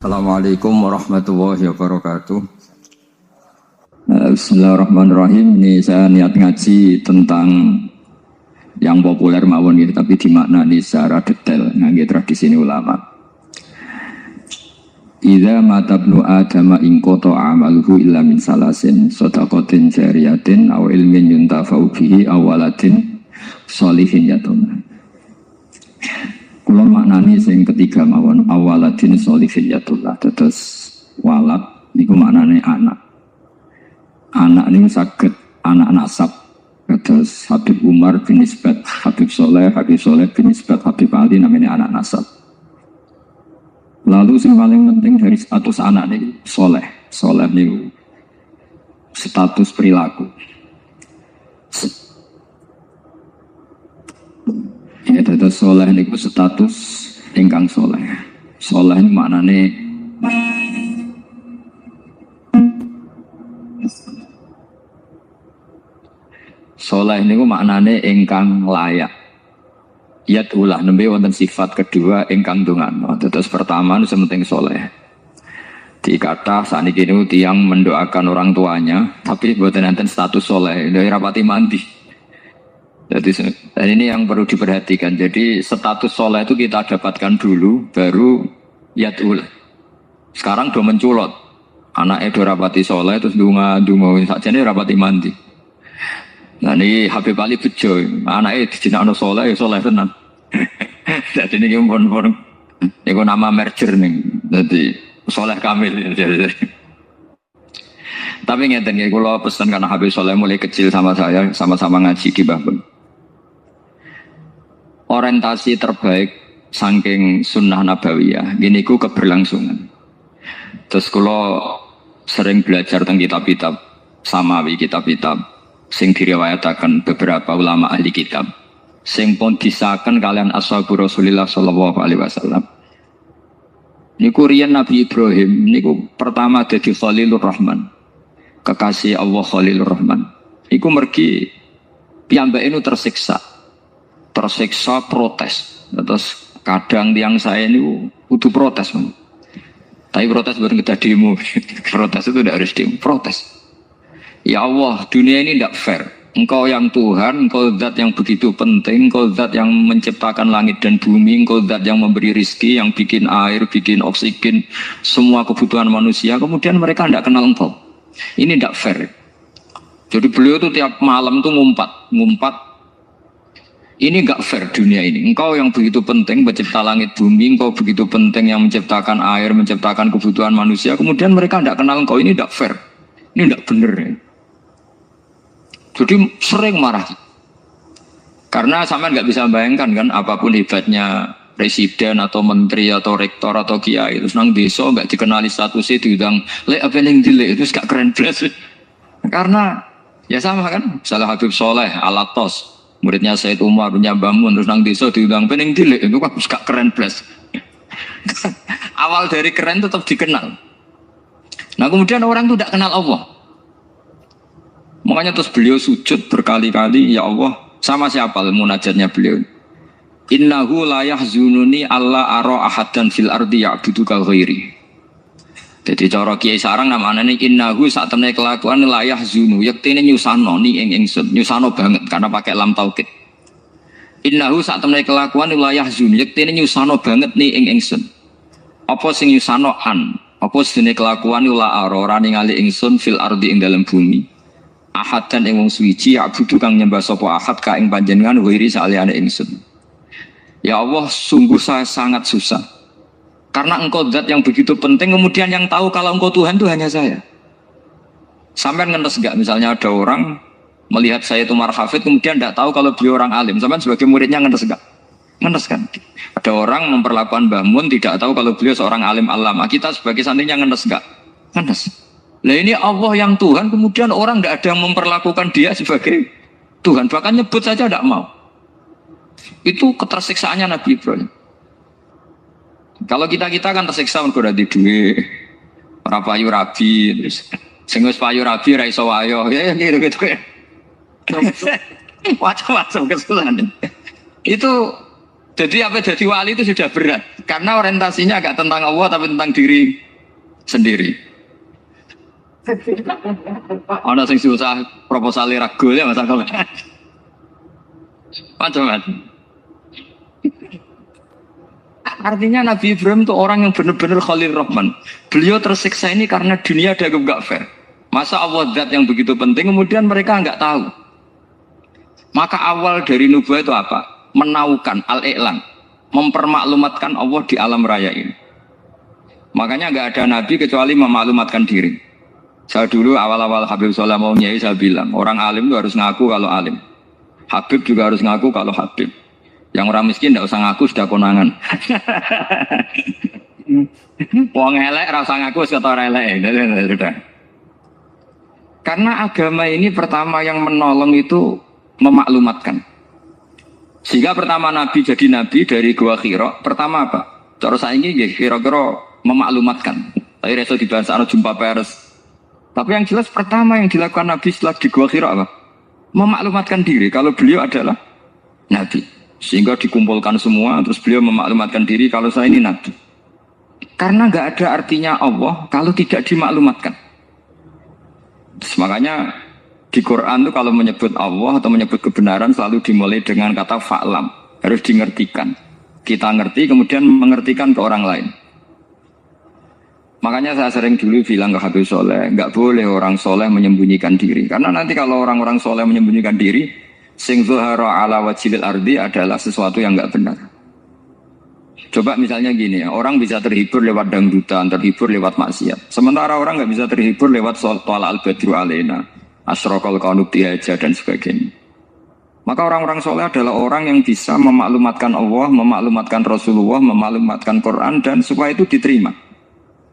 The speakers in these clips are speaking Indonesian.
Assalamualaikum warahmatullahi wabarakatuh. Bismillahirrahmanirrahim. Ini saya niat ngaji tentang yang populer mawon gitu, tapi dimaknani secara detail ngangge tradisi ini ulama. Idza matabnu adama in qata amaluhu illa min salasin shadaqatin jariyatin aw ilmin yuntafa'u bihi aw waladin sholihin yatuna. Kula maknani sing ketiga mawon awaladin sholihin yatullah. Terus walad niku maknane anak. Anak niku saged anak nasab. Terus Habib Umar bin Isbat, Habib Soleh bin Isbat, Habib Ali namanya anak nasab. Lalu yang paling penting dari status anak niku soleh. Soleh niku status perilaku. Ya, terus soleh niku status ingkang soleh. Soleh ini maknane soleh niku maknane ingkang layak. Yat ulah nembe wonten sifat kedua ingkang dongan. Terus pertama nu sementing soleh. Dikata saniki niku tiyang mendoakan orang tuanya, tapi mboten enten status soleh, lha rapati mandi. Jadi dan ini yang perlu diperhatikan. Jadi status soleh itu kita dapatkan dulu, baru yatul. Sekarang do menculot. Anaknya do rapati soleh, terus dunga saja ini rapati mandi. Nah ini Habib Ali bejo. Anaknya dijinakno soleh, soleh tenan. Jadi ini pun ini nama merger nih. Jadi soleh kamil. Tapi ngeten ya, kalau pesan karena Habib Soleh mulai kecil sama saya, sama-sama ngaji di Babon. Orientasi terbaik saking sunnah nabawiyah gini ku keberlangsungan. Terus kalau sering belajar tentang kitab-kitab samawi, kitab-kitab sing diriwayatakan beberapa ulama ahli kitab sing pun disahkan kalian ashabu Rasulillah sallallahu alaihi wasallam. Niku riyen Nabi Ibrahim niku pertama dadi Khalilur Rahman, kekasih Allah Khalilur Rahman. Iku mergi piyambake nu tersiksa protes. Terus kadang tiang saya ini butuh protes, tapi protes bukan kita demo. Protes itu tidak harus demo, protes. Ya Allah, dunia ini tidak fair. Engkau yang Tuhan, engkau zat yang begitu penting, engkau zat yang menciptakan langit dan bumi, engkau zat yang memberi rizki, yang bikin air, bikin oksigen, semua kebutuhan manusia. Kemudian mereka tidak kenal engkau. Ini tidak fair. Jadi beliau itu tiap malam tuh ngumpat. Ini enggak fair dunia ini. Engkau yang begitu penting mencipta langit bumi, engkau begitu penting yang menciptakan air, menciptakan kebutuhan manusia. Kemudian mereka tidak kenal engkau, ini tidak fair. Ini tidak benar. Ya. Jadi sering marah. Karena sampean nggak bisa bayangkan kan, apapun hebatnya presiden atau menteri atau rektor atau kiai, terus nang desa nggak dikenali statusnya diundang lek apa yang dilek itu gak keren belas. Karena ya sama kan, misalnya Habib Soleh Alatos. Muridnya Said Umar punya bangun terus nang desa diundang pening dilek itu kan gak keren plus. Awal dari keren tetap dikenal. Nah kemudian orang itu tidak kenal Allah. Makanya terus beliau sujud berkali-kali, ya Allah, sama siapa munajatnya beliau. Innahu la yahzununi alla ara ahadan fil ardi ya'buduka ghairi. Jadi cara kiai sarang namanya ini innahu saat temne kelakuan layah zunu yektine nyusano ni ingsun nyusano banget karena pakai lam taukid. Innahu saat temne kelakuan layah zunu yektine nyusano banget ni ingsun. Apa sing nyusano an? Apa sedene kelakuan la ora ningali ingsun fil ardi ing dalam bumi. Ahadan ing wong suci abudu kang nyembah sapa ahad ka ing panjenengan wiri saliyane ingsun. Ya Allah, sungguh saya sangat susah. Karena engkau zat yang begitu penting, kemudian yang tahu kalau engkau Tuhan itu hanya saya. Sampai ngenes gak? Misalnya ada orang melihat saya itu marhafid, kemudian tidak tahu kalau beliau orang alim. Sampai sebagai muridnya ngenes gak? Ngenes kan? Ada orang memperlakukan Mbah Mun tidak tahu kalau beliau seorang alim alama. Kita sebagai santrinya ngenes gak? Ngenes. Nah ini Allah yang Tuhan, kemudian orang tidak ada yang memperlakukan dia sebagai Tuhan. Bahkan nyebut saja tidak mau. Itu ketersiksaannya Nabi Ibrahim. Kalau kita kan tersiksa mergo di duit, ora payu rabi, terus sing wis payu rabi ra iso wayo, ya gitu. Macam-macam kesalahan. Itu Jadi apa jadi wali itu sudah berat karena orientasinya agak tentang Allah tapi tentang diri sendiri. Ana sing susah proposal ragu ya Mas Akmal. Macam-macam. Artinya Nabi Ibrahim itu orang yang benar-benar Khalil Rahman. Beliau tersiksa ini karena dunia dianggap gak fair. Masa Allah zat yang begitu penting kemudian mereka nggak tahu. Maka awal dari nubuah itu apa? Menaukan al-i'lan, mempermaklumatkan Allah di alam raya ini. Makanya nggak ada nabi kecuali memaklumatkan diri. Saya dulu awal-awal Habib Soleh mau nyai saya bilang orang alim itu harus ngaku kalau alim. Habib juga harus ngaku kalau Habib. Yang orang miskin tidak usah ngaku sudah konangan. Wong elek rasa ngaku kata elek. Sudah. Karena agama ini pertama yang menolong itu memaklumatkan. Sehingga pertama Nabi jadi Nabi dari Gua Hira. Pertama apa? Cara saya ini ya kira-kira memaklumatkan. Tapi reso dibahas ana jumpa pers. Tapi yang jelas pertama yang dilakukan Nabi setelah di Gua Hira apa? Memaklumatkan diri kalau beliau adalah Nabi. Sehingga dikumpulkan semua terus beliau memaklumatkan diri kalau saya ini Nabi. Karena nggak ada artinya Allah kalau tidak dimaklumatkan. Terus makanya di Quran itu kalau menyebut Allah atau menyebut kebenaran selalu dimulai dengan kata fa'lam. Harus dimengertikan. Kita ngerti kemudian mengertikan ke orang lain. Makanya saya sering dulu bilang ke Habib Soleh, nggak boleh orang soleh menyembunyikan diri. Karena nanti kalau orang-orang soleh menyembunyikan diri, sing zuhara ala wajhil ardi adalah sesuatu yang nggak benar. Coba misalnya gini ya, orang bisa terhibur lewat dangdutan, terhibur lewat maksiat. Sementara orang nggak bisa terhibur lewat tolak al-badru alaina, asyraqal qanub dihaja dan sebagainya. Maka orang-orang soleh adalah orang yang bisa memaklumatkan Allah, memaklumatkan Rasulullah, memaklumatkan Quran dan supaya itu diterima.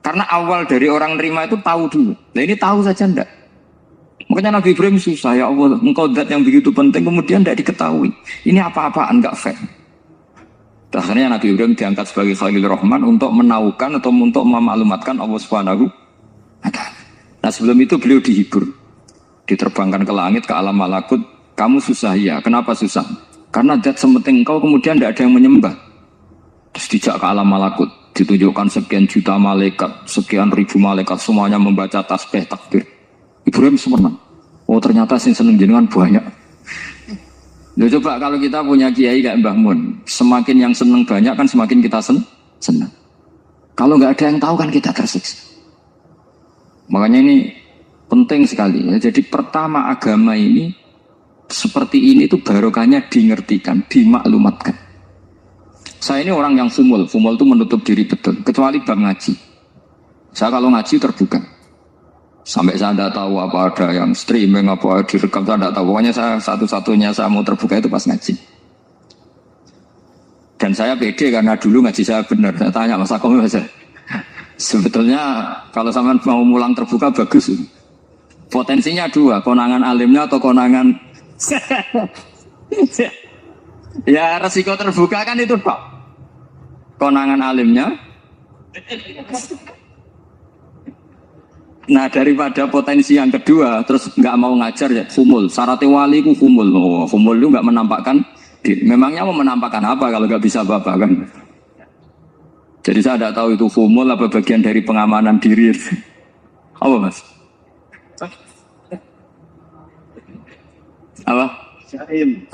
Karena awal dari orang nerima itu tahu dulu. Nah ini tahu saja enggak. Makanya Nabi Ibrahim susah, ya Allah, engkau zat yang begitu penting kemudian tidak diketahui. Ini apa-apaan enggak fair. Akhirnya Nabi Ibrahim diangkat sebagai Khalil Rahman untuk menaukan atau untuk memaklumatkan Allah Subhanahu wa ta'ala. Nah sebelum itu beliau dihibur. Diterbangkan ke langit, ke alam malakut. Kamu susah ya, kenapa susah? Karena zat sementing engkau kemudian tidak ada yang menyembah. Terus dijak ke alam malakut. Ditunjukkan sekian juta malaikat, sekian ribu malaikat, semuanya membaca tasbih takbir. Ibrahim senang. Oh ternyata sing seneng jenengan banyak. Loh, coba kalau kita punya kiai kayak Mbah Mun, semakin yang seneng banyak kan semakin kita senang. Kalau nggak ada yang tahu kan kita tersiksa. Makanya ini penting sekali. Ya. Jadi pertama agama ini seperti ini itu barokahnya dingertikan, dimaklumatkan. Saya ini orang yang fumul itu menutup diri betul, kecuali bab ngaji. Saya kalau ngaji terbuka. Sampai saya tidak tahu apa ada yang streaming, apa direkam, saya tidak tahu. Pokoknya saya satu-satunya saya mau terbuka itu pas ngaji. Dan saya pede karena dulu ngaji saya benar. Saya tanya Mas Akom, sebetulnya kalau sampean mau mulang terbuka bagus. Potensinya dua, konangan alimnya atau konangan... Ya resiko terbuka kan itu Pak. Konangan alimnya. Nah daripada potensi yang kedua terus nggak mau ngajar ya humul. Syarat wali ku humul. Oh, humul itu nggak menampakkan diri. Memangnya mau menampakkan apa kalau nggak bisa apa-apa kan? Jadi saya tidak tahu itu humul apa bagian dari pengamanan diri. Apa Mas? Apa?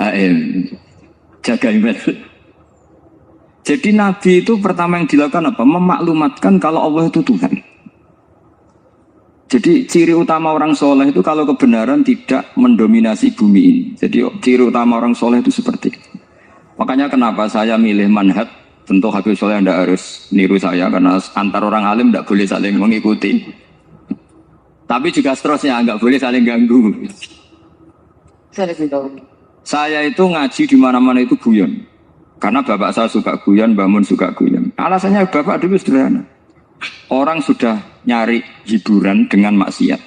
Haim. Jaga ibadah. Jadi Nabi itu pertama yang dilakukan apa? Memaklumatkan kalau Allah itu Tuhan. Jadi ciri utama orang soleh itu kalau kebenaran tidak mendominasi bumi ini. Jadi ciri utama orang soleh itu seperti itu. Makanya kenapa saya milih manhaj. Tentu Habib Soleh tidak harus niru saya karena antar orang alim tidak boleh saling mengikuti. Tapi juga seterusnya nggak boleh saling ganggu. Saya itu ngaji di mana-mana itu guyon. Karena bapak saya suka guyon, Mbah Mun suka guyon. Alasannya bapak dulu sederhana. Orang sudah nyari hiburan dengan maksiat.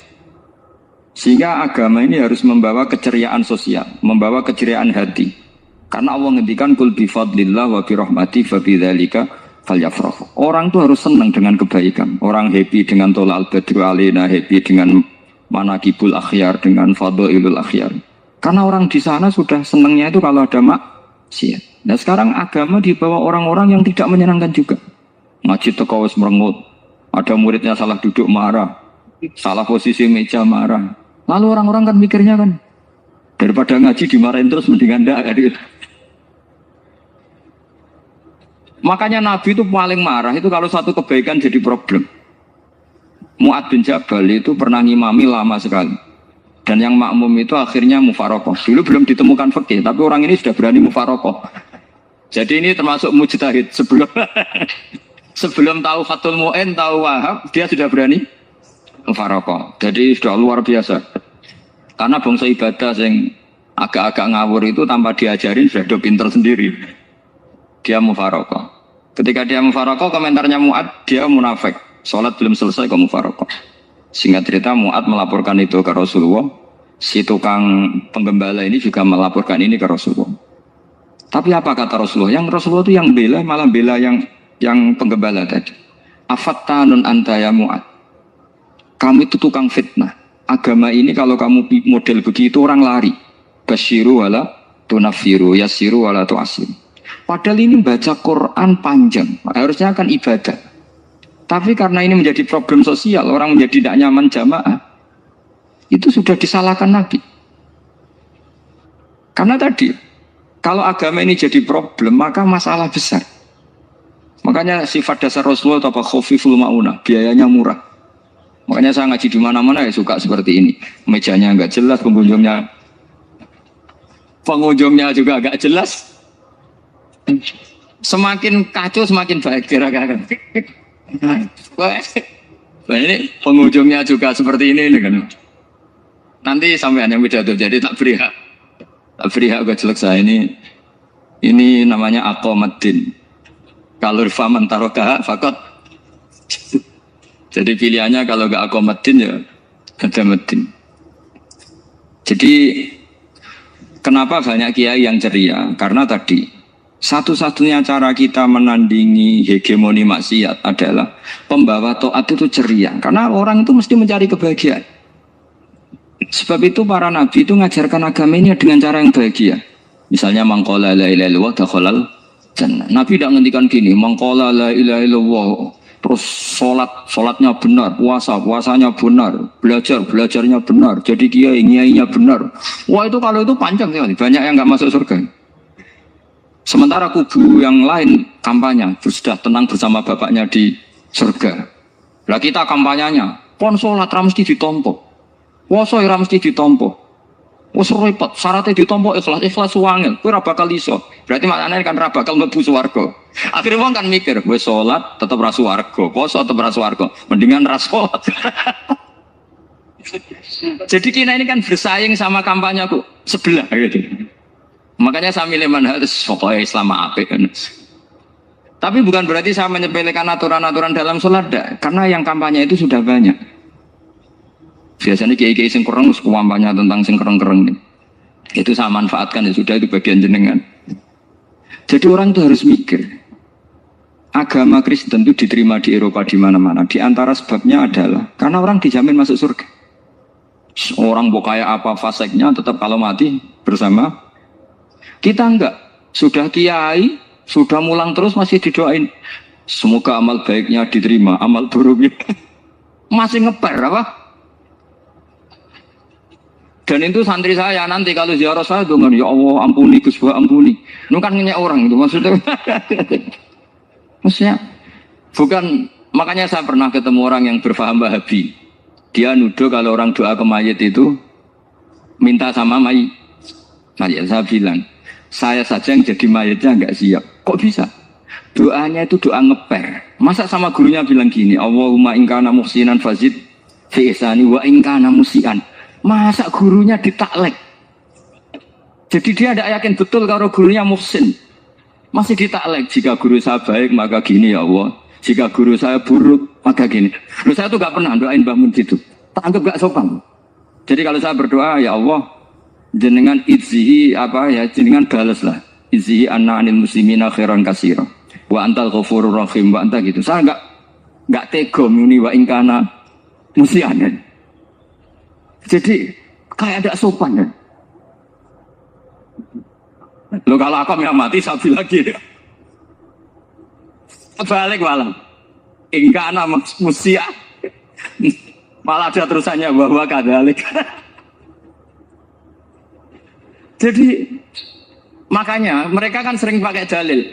Sehingga agama ini harus membawa keceriaan sosial, membawa keceriaan hati. Karena Allah ngendikan kul bi fadlillah wa bi rahmati fa bidzalika falyafrahu. Orang tuh harus senang dengan kebaikan. Orang happy dengan tolal badru alaina, happy dengan manaqibul akhyar, dengan fadhailul akhyar. Karena orang di sana sudah senangnya itu kalau ada maksiat. Nah sekarang agama dibawa orang-orang yang tidak menyenangkan juga. Ngaji teko wis merengut. Ada muridnya salah duduk marah. Salah posisi meja marah. Lalu orang-orang kan mikirnya kan, daripada ngaji dimarahin terus mendingan enggak kan gitu. Makanya Nabi itu paling marah itu kalau satu kebaikan jadi problem. Mu'ad bin Jabal itu pernah ngimami lama sekali. Dan yang makmum itu akhirnya mufarokoh. Dulu belum ditemukan fikih, tapi orang ini sudah berani mufarokoh. Jadi ini termasuk mujtahid sebelum sebelum tahu Fathul Mu'in, tahu Wahab, dia sudah berani mufarokoh. Jadi sudah luar biasa. Karena bangsa ibadah yang agak-agak ngawur itu tanpa diajarin sudah do pinter sendiri. Dia mufarokoh. Ketika dia mufarokoh, komentarnya Mu'ad, dia munafik. Sholat belum selesai kok mufarokoh. Singkat cerita Mu'ad melaporkan itu ke Rasulullah. Si tukang penggembala ini juga melaporkan ini ke Rasulullah. Tapi apa kata Rasulullah? Yang Rasulullah itu yang bela, malah bela yang penggembala tadi. Afattanun anta ya Mu'ad. Kamu itu tukang fitnah. Agama ini kalau kamu model begitu orang lari. Basyiru wala tunafiru, yasiru wala tu'asiru. Padahal ini baca Quran panjang. Harusnya kan ibadah. Tapi karena ini menjadi problem sosial, orang menjadi tidak nyaman jamaah, itu sudah disalahkan Nabi. Karena tadi, kalau agama ini jadi problem, maka masalah besar. Makanya sifat dasar Rasulullah itu apa? Khufiful ma'unah, biayanya murah. Makanya saya ngaji di mana-mana ya suka seperti ini. Mejanya enggak jelas, pengunjungnya juga enggak jelas. Semakin kacau, semakin baik kira-kira. Ini pengunjungnya juga seperti ini kan. Nanti sampai yang pidato, jadi tak beri hak ke jelek saya ini namanya aqomaddin. Kalau faman tarokaha fakot. Jadi pilihannya kalau gak aqomaddin ya hadamuddin. Jadi kenapa banyak kiai yang ceria? Karena tadi satu-satunya cara kita menandingi hegemoni maksiat adalah pembawa taat itu ceria. Karena orang itu mesti mencari kebahagiaan. Sebab itu para nabi itu mengajarkan agama ini dengan cara yang bahagia. Misalnya mangqala la ilaha illallah dakhalal jannah. Nabi tidak ngendikan gini, mangqala la ilaha illallah terus sholatnya benar, puasanya benar, belajarnya benar, jadi kiainya benar. Wah itu kalau itu panjang sekali, banyak yang nggak masuk surga. Sementara kubu yang lain kampanye sudah tenang bersama bapaknya di surga. Lah kita kampanyenya pon sholat ra mesti ditompo, puasa ra mesti ditompo. Wes repot, syaratnya ditompo ikhlas wangel, kowe ora bakal iso. Berarti maknane kan ra bakal mlebu swarga. Akhirnya wong kan mikir, wis sholat tetep ra swarga, puasa tetep ra swarga, mendingan ra sholat. Jadi kita ini kan bersaing sama kampanyeku sebelah gitu. Makanya saya milih manhaj pokoknya Islam apik kan. Tapi bukan berarti saya menyepelekan aturan-aturan dalam sholat, karena yang kampanye itu sudah banyak. Biasanya kiai-kiai sing kereng kampanye tentang sing kereng-kereng. Itu saya manfaatkan, ya sudah, itu bagian jenengan. Jadi orang itu harus mikir. Agama Kristen itu diterima di Eropa di mana-mana. Di antara sebabnya adalah karena orang dijamin masuk surga. Orang mau kayak apa faseknya tetap kalau mati bersama. Kita enggak, sudah kiai, sudah mulang terus masih didoain. Semoga amal baiknya diterima, amal buruknya masih ngeper apa? Dan itu santri saya nanti kalau ziarah saya dengan ya Allah ampuni Gus ampuni. Itu kan ngenyek orang itu maksudnya. Maksudnya bukan, makanya saya pernah ketemu orang yang berfaham Wahabi. Dia nuduh kalau orang doa ke mayit itu minta sama mayit. Saya bilang, saya saja yang jadi mayatnya enggak siap. Kok bisa? Doanya itu doa ngeper. Masa sama gurunya bilang gini, Allahumma in kana muhsinan fazid fi ihsani wa in kana musian. Masa gurunya ditaklek? Jadi dia tidak yakin betul kalau gurunya muhsin. Masih ditaklek, jika guru saya baik maka gini ya Allah. Jika guru saya buruk maka gini. Loh, saya tuh gak pernah doain Mbah Mun gitu. Tak anggap gak sopan. Jadi kalau saya berdoa, ya Allah, jenengan izzihi apa ya, jenengan balaslah izzihi anna anil muslimina khairan katsira wa antal ghafurur rahim wa anta gitu. Saya enggak tega muni wa ingkana musian. Jadi kayak ada sopan kan. Lo kalau aku yang mati sapi lagi. Balik malam. Ingkana musia. Malah ada terusannya bahwa kadalik. Jadi makanya mereka kan sering pakai dalil.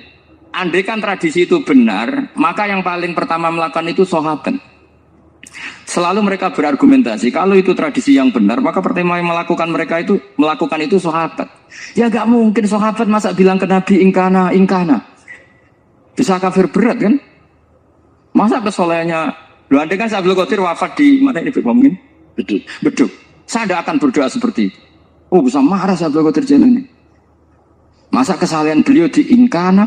Andai kan tradisi itu benar, maka yang paling pertama melakukan itu sahabat. Selalu mereka berargumentasi, kalau itu tradisi yang benar, maka pertama yang melakukan itu sahabat. Ya gak mungkin sahabat masa bilang ke Nabi ingkana. Bisa kafir berat kan? Masa kesolehannya, lu andai kan Abdul Qadir wafat di mana ini ngomongin? Beduk. Saya tidak akan berdoa seperti itu. Oh bisa marah Abdul Qadir jalan ini. Masa kesalahan beliau di ingkana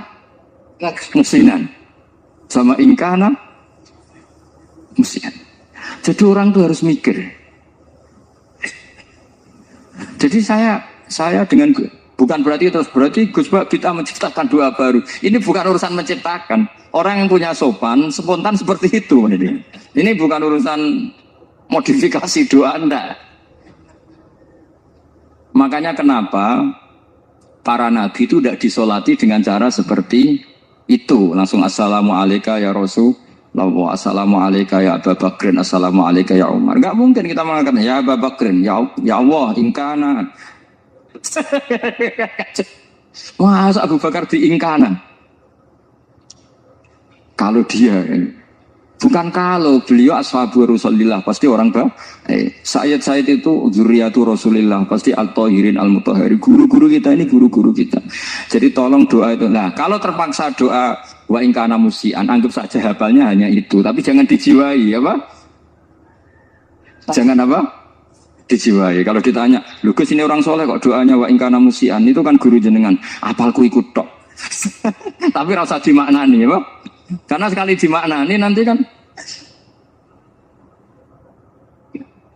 musinan sama ingkana musinan. Jadi orang tuh harus mikir. Jadi saya dengan bukan berarti Gus Bak kita menciptakan doa baru. Ini bukan urusan menciptakan. Orang yang punya sopan spontan seperti itu. Ini bukan urusan modifikasi doa Anda. Makanya kenapa para nabi itu tidak disolati dengan cara seperti itu, langsung assalamualaikum ya Rasulullah, assalamualaikum ya Abu Bakrin, assalamualaikum ya Umar. Enggak mungkin kita mengatakan ya Abu Bakrin, ya Allah, ingkana. Masa Abu Bakar di ingkana? Kalau dia, bukan kalau beliau ashabu Rasulillah, pasti orang Sayyid itu zuriyatu Rasulillah, pasti al-tahirin al-mutahhari. Guru-guru kita ini guru-guru kita. Jadi tolong doa itu. Nah, kalau terpaksa doa wa ingkana musian, anggap saja hafalnya hanya itu, tapi jangan dijiwai, apa? Jangan apa? Dijiwai. Kalau ditanya, "Lho Gus ini orang soleh kok doanya wa ingkana musian?" Itu kan guru jenengan, apalku ikut tok. Tapi rasa dimaknani, apa? Karena sekali dimaknani nanti kan.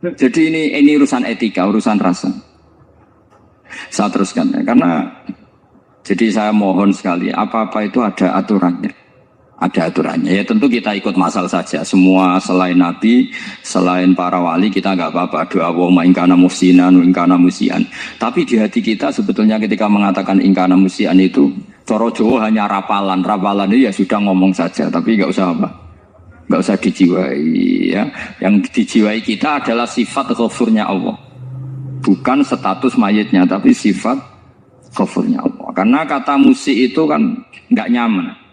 Jadi ini urusan etika, urusan rasa. Saya teruskan ya, karena jadi saya mohon sekali, apa-apa itu ada aturannya. Ada aturannya. Ya tentu kita ikut masal saja. Semua selain Nabi, selain para wali kita nggak apa-apa. Doa wa ingkana musinan, ingkana musian. Tapi di hati kita sebetulnya ketika mengatakan ingkana musian itu coro Jawa hanya rapalan. Rapalan itu ya sudah ngomong saja, tapi nggak usah apa. Nggak usah dijiwai ya. Yang dijiwai kita adalah sifat ghafurnya Allah. Bukan status mayitnya, tapi sifat ghafurnya Allah. Karena kata musik itu kan nggak nyaman.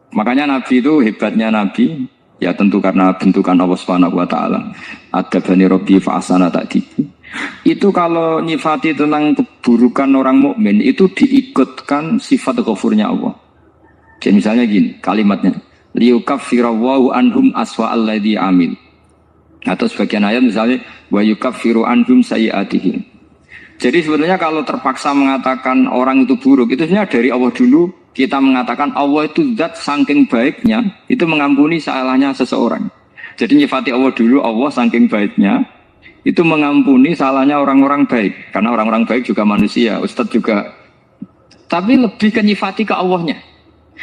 Makanya Nabi itu hebatnya Nabi, ya tentu karena bentukan Allah Subhanahu wa taala. Ada bani Rabbi fa ahsana ta'dibi. Itu kalau nyifati tentang keburukan orang mukmin itu diikutkan sifat ghafurnya Allah. Jadi misalnya gini, kalimatnya liyukaffirawwahu anhum aswa alladzi amil. Atau sebagian ayat misalnya wa yukaffiru anhum sayiatihim. Jadi sebenarnya kalau terpaksa mengatakan orang itu buruk, itu sebenarnya dari Allah dulu kita mengatakan Allah itu zat saking baiknya, itu mengampuni salahnya seseorang. Jadi nyifati Allah dulu, Allah saking baiknya, itu mengampuni salahnya orang-orang baik. Karena orang-orang baik juga manusia, Ustadz juga. Tapi lebih ke nyifati ke Allahnya.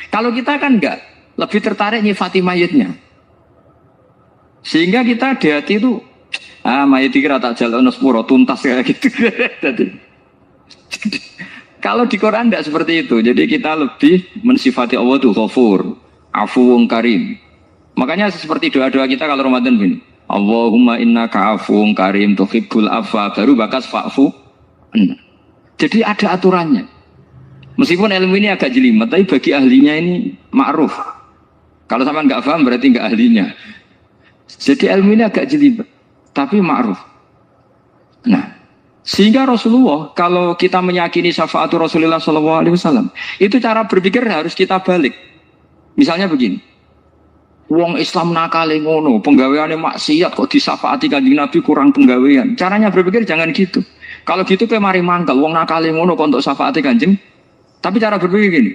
Kalau kita kan enggak, lebih tertarik nyifati mayitnya. Sehingga kita di hati itu, mayit dikira tak jalan sepuro, tuntas kayak gitu. Kalau di Quran tidak seperti itu. Jadi kita lebih mensifati Allah itu ghafur, afuwun karim. Makanya seperti doa-doa kita kalau Ramadan begini. Allahumma innaka afuwun karim tuhibbul afwa, baru bakas fa'fu. Jadi ada aturannya. Meskipun ilmu ini agak jelimet, tapi bagi ahlinya ini ma'ruf. Kalau sama nggak paham berarti nggak ahlinya. Jadi ilmu ini agak jelimet, tapi ma'ruf. Nah, sehingga Rasulullah, kalau kita meyakini syafaatul Rasulullah SAW, itu cara berpikir harus kita balik. Misalnya begini, wong Islam nakale ngono, penggaweane maksiat kok disyafaati Kanjeng Nabi kurang penggawean. Caranya berpikir jangan gitu. Kalau gitu kayak mari mangkel, wong nakale ngono kok untuk syafaati Kanjeng. Tapi cara berpikir gini,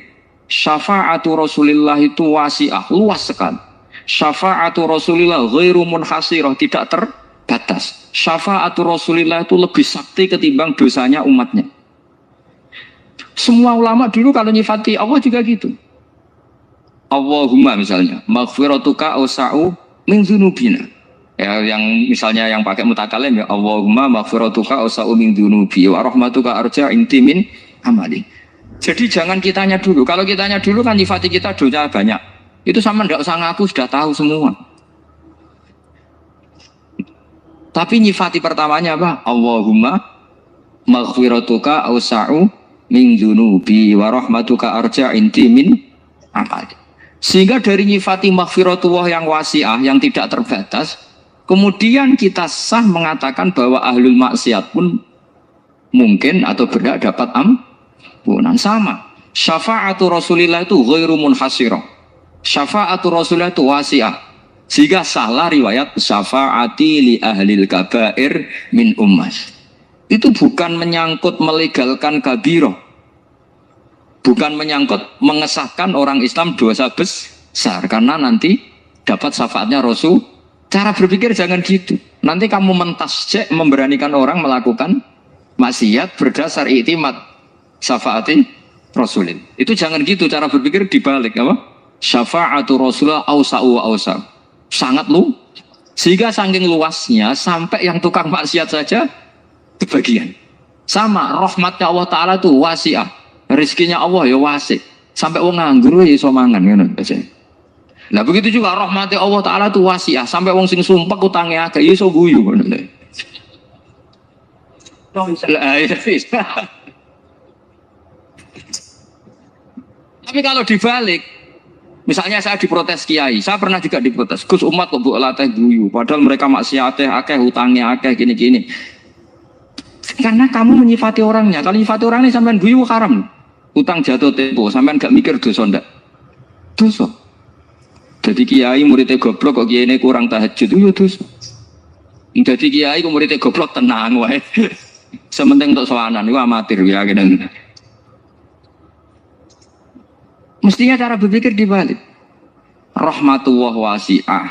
syafaatul Rasulullah itu wasi'ah, luas sekali. Syafaatul Rasulullah ghairu munhasirah, tidak terbatas. Syafaatul Rasulillah itu lebih sakti ketimbang dosanya umatnya. Semua ulama dulu kalau nyifati Allah juga gitu. Allahumma misalnya, maghfiratuka ausa'u min dzunubina. Ya, yang misalnya yang pakai mutakalim ya Allahumma maghfiratuka ausa'u min dzunubi wa rahmatuka arja intimin amali. Jadi jangan kitanya dulu. Kalau kitanya dulu kan nyifati kita dosa banyak. Itu sama ndak usah ngaku sudah tahu semua. Tapi nyifati pertamanya apa? Allahumma maghfiratuka awsa'u min dzunubi wa rahmatuka arja inti min amali. Sehingga dari nyifati maghfiratullah yang wasi'ah, yang tidak terbatas, kemudian kita sah mengatakan bahwa ahlul maksiat pun mungkin atau berhak dapat ampunan. Sama syafa'atu Rasulillah itu ghairu munhasirah. Syafa'atu Rasulillah itu wasi'ah, sehingga salah riwayat syafa'ati li ahlil kabair min ummas. Itu bukan menyangkut melegalkan kabirah, bukan menyangkut mengesahkan orang Islam dosa besar, karena nanti dapat syafaatnya Rasul. Cara berpikir jangan gitu. Nanti kamu mentasjek, memberanikan orang melakukan maksiat berdasar iktimat syafaati Rasulin. Itu jangan gitu cara berpikir, dibalik apa? Syafa'atu Rasulullah awsa'u wa awsa'u. Sangat lu. Sehingga saking luasnya sampai yang tukang maksiat saja kebagian. Sama rahmatnya Allah Ta'ala itu wasi'ah. Rizkinya Allah ya wasi'. Sampai wong nganggur ya iso mangan ngono aja. Nah begitu juga rahmatnya Allah Ta'ala itu wasi'ah. Sampai wong sing sumpek utange akeh ya iso guyu ngono. Tapi kalau dibalik, misalnya saya diprotes kiai, saya pernah juga diprotes. Gus umat kok mbok latih guyu, padahal mereka maksiate akeh, utangnya akeh, gini-gini. Karena kamu menyifati orangnya. Kalau menyifati orangnya sampean guyu haram. Utang jatuh tempo, sampean gak mikir dosa ndak? Dosa. Jadi kiai muridnya goblok kok kiai ini kurang tahajud itu dosa. Jadi kiai kok muridnya goblok tenang wae. Sementing untuk sowanan itu amatir ya gitu. Mestinya cara berpikir dibalik. Rahmatullah wasi'ah,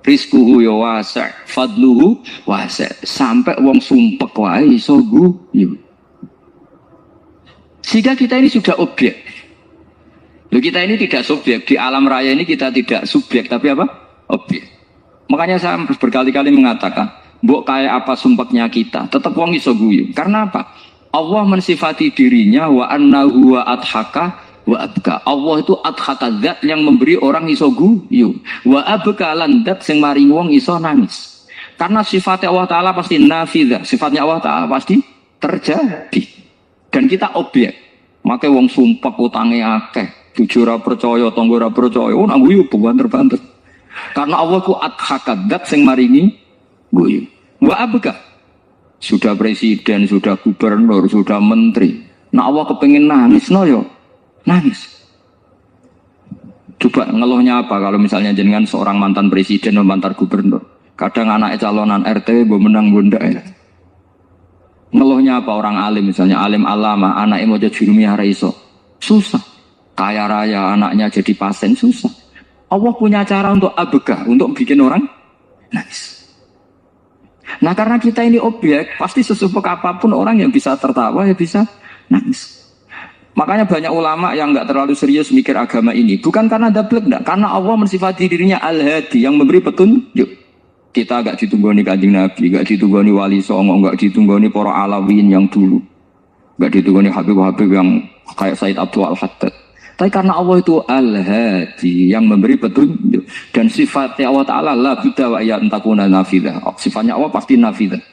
rizquhu ya wasi', fadluhu wasi'. Sampai wong sumpek wae iso guyu. Sehingga kita ini sudah objek. Loh, kita ini tidak subjek. Di alam raya ini kita tidak subjek, tapi apa? Objek. Makanya saya berkali-kali mengatakan, mbok kayak apa sumpeknya kita, tetap wong iso guyu. Karena apa? Allah mensifati dirinya wa annahu wa adhaka wa abka. Allah itu adhaka, zat yang memberi orang iso guyu. Wa abka lan zat sing maringi wong iso nangis. Karena sifatnya Allah Ta'ala pasti nafidzah. Sifatnya Allah Ta'ala pasti terjadi. Dan kita objek. Makanya wong sumpek utange akeh, jujur ora percaya, tangga ora percaya, oh nang guyu banter-banter. Karena Allah ku adhaka, zat sing maringi guyu. Wa abka. Sudah presiden, sudah gubernur, sudah menteri. Nah Allah kepengin nangis no yo. Nangis. Coba ngeluhnya apa kalau misalnya jenengan seorang mantan presiden atau mantan gubernur. Kadang anaknya calonan RT mbok menang bunda ya. Ngeluhnya apa orang alim, misalnya alim alama, anaknya mau jadi jurumiah iso. Susah. Kaya raya anaknya jadi pasien, susah. Allah punya cara untuk abegah, untuk bikin orang nangis. Nah karena kita ini objek, pasti sesupek apapun orang yang bisa tertawa ya bisa nangis. Makanya banyak ulama yang nggak terlalu serius mikir agama ini, bukan karena dablek, enggak, karena Allah mensifati dirinya Al-Hadi yang memberi petunjuk. Kita gak ditunggoni Kanjeng Nabi, gak ditunggoni Wali Songo, gak ditunggoni para alawin yang dulu, gak ditunggoni Habib-Habib yang kayak Said Abdul Al-Haddad. Tapi karena Allah itu Al-Hadi yang memberi petunjuk, dan sifatnya Allah Ta'ala la budda wa ya entakuna nafidah. Sifatnya Allah pasti nafidah.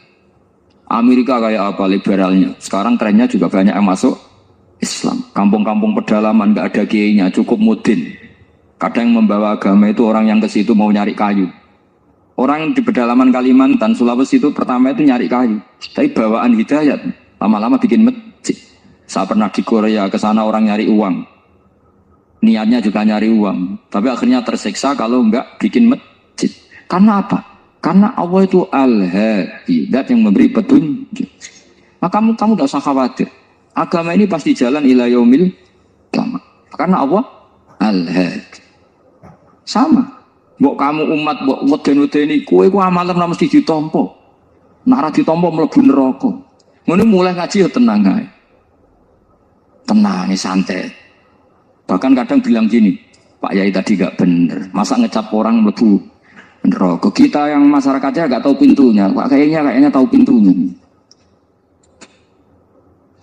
Amerika kayak apa liberalnya, sekarang trennya juga banyak yang masuk Islam. Kampung-kampung pedalaman gak ada kiainya, cukup mudin. Kadang yang membawa agama itu orang yang ke situ mau nyari kayu. Orang di pedalaman Kalimantan, Sulawesi itu pertama itu nyari kayu. Tapi bawaan hidayat, lama-lama bikin masjid. Saya pernah di Korea, ke sana orang nyari uang. Niatnya juga nyari uang. Tapi akhirnya tersiksa kalau enggak bikin masjid. Karena apa? Karena Allah itu Al-Hadi, zat yang memberi petunjuk. Maka kamu tidak usah khawatir. Agama ini pasti jalan ila yaumil qiyamah. Karena Allah Al-Hadi. Sama. Mbok kamu umat mbok weden-wedeni kowe ku amalan ora mesti ditampa. Nek ora ditampa mlebu neraka. Ngono mulai ngaji ya tenang ae. Tenang, santai. Bahkan kadang bilang gini, Pak Yai tadi gak bener. Masa ngecap orang mlebu neraka? Kita yang masyarakatnya gak tahu pintunya. Pak kayaknya tahu pintunya.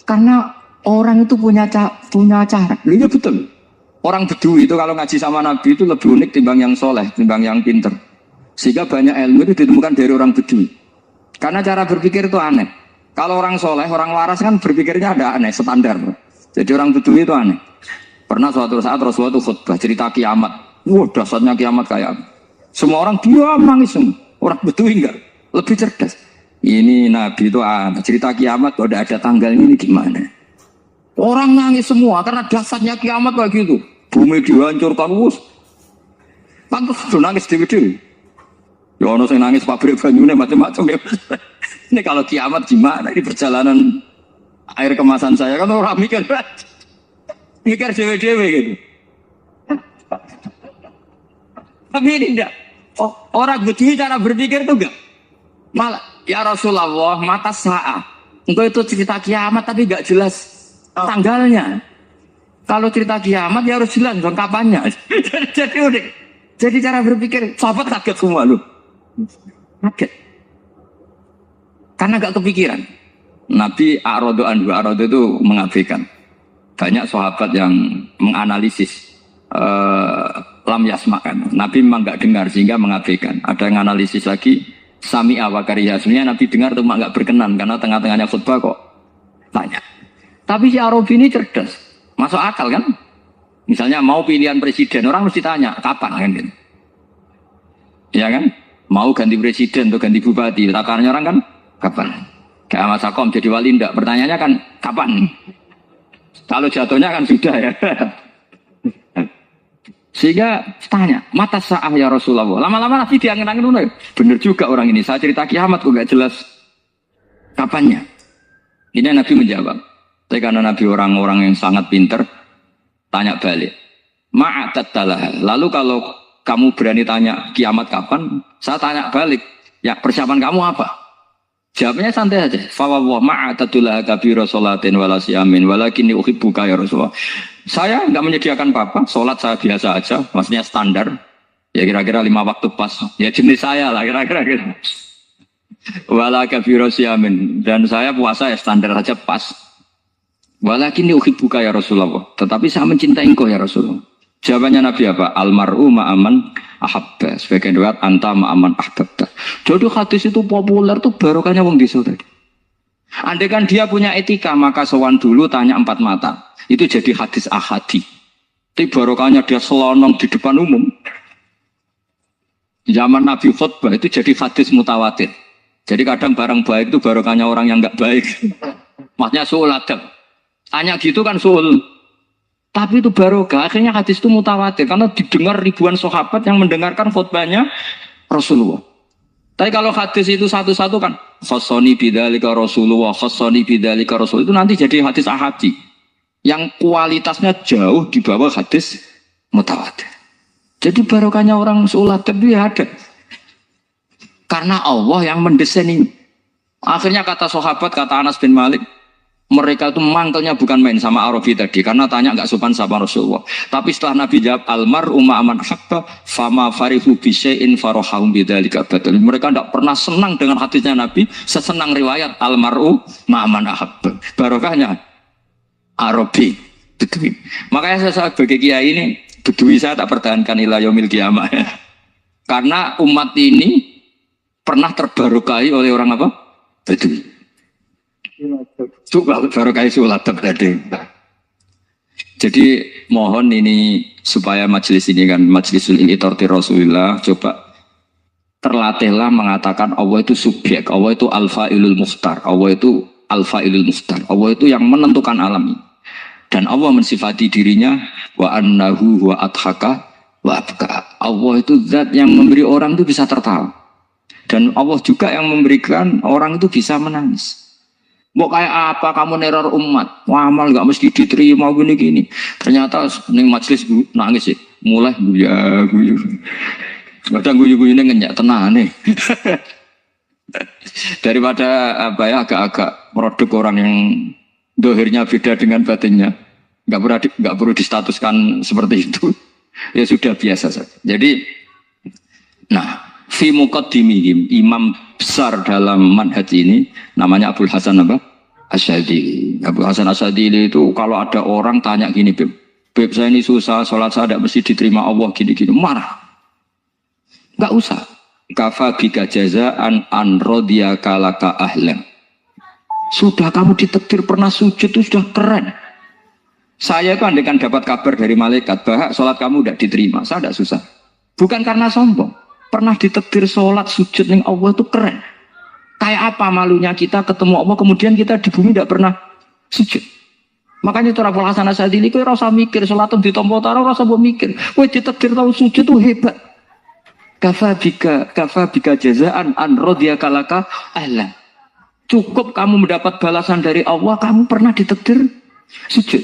Karena Orang itu punya cara. Iya betul. Orang Bedui itu kalau ngaji sama Nabi itu lebih unik timbang yang soleh, timbang yang pinter. Sehingga banyak ilmu itu ditemukan dari orang Bedui. Karena cara berpikir itu aneh. Kalau orang soleh, orang waras kan berpikirnya ada aneh, standar. Jadi orang Bedui itu aneh. Pernah suatu saat Rasulullah itu khutbah cerita kiamat. Wah, dasarnya kiamat kayak apa? Semua orang diam nangis semua. Orang Bedui enggak, lebih cerdas. Ini Nabi itu cerita kiamat kalau ada tanggalnya ini gimana? Orang nangis semua karena dasarnya kiamat kayak gitu. Bumi dihancurkan wus. Pantas sudah nangis dewi-dewi. Ya ono sing nangis pabrik banyune macam-macam ya. Ini kalau kiamat gimana? Ini perjalanan air kemasan saya kan orang mikir. Mikir dewi-dewi gitu. Tapi ini enggak. Oh, orang Bedui cara berpikir itu enggak. Malah ya Rasulullah mata saat. Engkau itu cerita kiamat tapi enggak jelas tanggalnya. Kalau cerita kiamat ya harus jelas dong kapannya. Jadi unik. Jadi cara berpikir sahabat kaget semua loh. Kaget. Karena gak kepikiran. Nabi A'radu itu mengabaikan. Banyak sahabat yang menganalisis lam yasmakan. Nabi memang gak dengar sehingga mengabaikan. Ada yang analisis lagi sami'a wa kariha. Sebenarnya Nabi dengar itu gak berkenan karena tengah-tengahnya khutbah kok tanya. Tapi si Arabi ini cerdas. Masuk akal kan? Misalnya mau pilihan presiden, orang mesti tanya, kapan kan? Ya kan? Mau ganti presiden atau ganti bupati, takarnya orang kan, kapan? Kayak Mas Akom jadi wali enggak? Pertanyaannya kan, kapan? Kalau jatuhnya kan sudah ya. Sehingga tanya, mata sa'ah ya Rasulullah. Lama-lama Nabi diangin-angin, bener juga orang ini, saya cerita kiamat kok gak jelas kapannya. Ini Nabi menjawab. Tapi karena Nabi orang-orang yang sangat pinter, tanya balik. Ma'atattalah. Lalu kalau kamu berani tanya kiamat kapan, saya tanya balik. Ya persiapan kamu apa? Jawabnya santai aja. Fawwah ma'atattalah kabira sholatin wala siyamin walakinni uhibbuka ya Rasulullah. Saya enggak menyediakan apa-apa, sholat saya biasa aja, maksudnya standar. Ya kira-kira 5 waktu pas. Ya jenis saya lah kira-kira gitu. Wala kabira siyamin. Dan saya puasa ya standar aja pas. Walakin uhibbuka ya Rasulullah. Tetapi saya mencintai engkau ya Rasulullah. Jawabannya Nabi apa? Almar'u ma'aman ahabba. Sebagian riwayat anta ma'aman ahbabta. Jadi hadis itu populer tuh barokahnya wong desa tadi. Andai kan dia punya etika maka sowan dulu tanya 4 mata. Itu jadi hadis ahadi. Tapi barokahnya dia selonong di depan umum. Zaman Nabi khutbah itu jadi hadis mutawatir. Jadi kadang barang baik itu barokahnya orang yang enggak baik. Maksudnya suul adab. Tanya gitu kan soal. Tapi itu barokah. Akhirnya hadis itu mutawatir. Karena didengar ribuan sahabat yang mendengarkan khutbahnya Rasulullah. Tapi kalau hadis itu satu-satu kan. Khassani bidzalika Rasulullah. Khassani bidzalika Rasulullah. Itu nanti jadi hadis ahadi. Yang kualitasnya jauh di bawah hadis mutawatir. Jadi barokahnya orang sholat tapi ada. Karena Allah yang mendesain ini. Akhirnya kata sahabat, kata Anas bin Malik. Mereka itu mangkelnya bukan main sama Arabi tadi karena tanya nggak sopan sama Rasulullah. Tapi setelah Nabi jawab almar'u ma'aman habba fama farihu bi syai'in farahum bidzalika batal. Mereka tidak pernah senang dengan hadisnya Nabi sesenang riwayat almar'u ma'aman habba. Barokahnya Arabi Bedui. Makanya saya sebagai kiai ini Bedui saya tak pertahankan ila yaumil qiyamah. Karena umat ini pernah terbarokahi oleh orang apa? Bedui. Coba baru kayak sholat tadi. Jadi mohon ini supaya majelis ini kan majlisul itorti Rasulullah coba terlatihlah mengatakan Allah itu subjek, Allah itu al-fa'ilul mukhtar, Allah itu al-fa'ilul mukhtar, Allah itu yang menentukan alam ini. Dan Allah mensifati dirinya wa annahu wa adhaka wa abka. Allah itu zat yang memberi orang itu bisa tertawa. Dan Allah juga yang memberikan orang itu bisa menangis. Mau kayak apa kamu neror umat? Amal nggak mesti diterima gini-gini. Ternyata ning majelis nangis sih. Mulai guyu. Kadang guyu-guyune ngenyak tenang nih. Daripada apa ya agak-agak produk orang yang dohirnya beda dengan batinnya. Nggak perlu distatuskan seperti itu. Ya sudah biasa saja. Jadi, nah, fi muqaddimihim imam besar dalam manhaj ini namanya Abdul Hasan apa? Asyadili. Abu Hasan Asyadili itu kalau ada orang tanya gini, Beb saya ini susah, sholat saya tidak mesti diterima Allah gini-gini, marah. Enggak usah. Kafa bika jazaan an radiyaka laka ahlan. Sudah kamu ditakdir pernah sujud itu sudah keren. Saya kan dengan dapat kabar dari malaikat bahwa sholat kamu tidak diterima, saya tidak susah. Bukan karena sombong. Pernah ditakdir sholat sujud yang Allah itu keren. Kayak apa malunya kita ketemu Allah kemudian kita di bumi tidak pernah sujud. Makanya cara Abul Hasan Asyadili kowe ora usah mikir salat ditampa ta ora usah mbok mikir. Kowe ditakdir tau sujud itu hebat. Kafa bika jazaan an radiyaka laka ahlan. Cukup kamu mendapat balasan dari Allah, kamu pernah ditakdir sujud.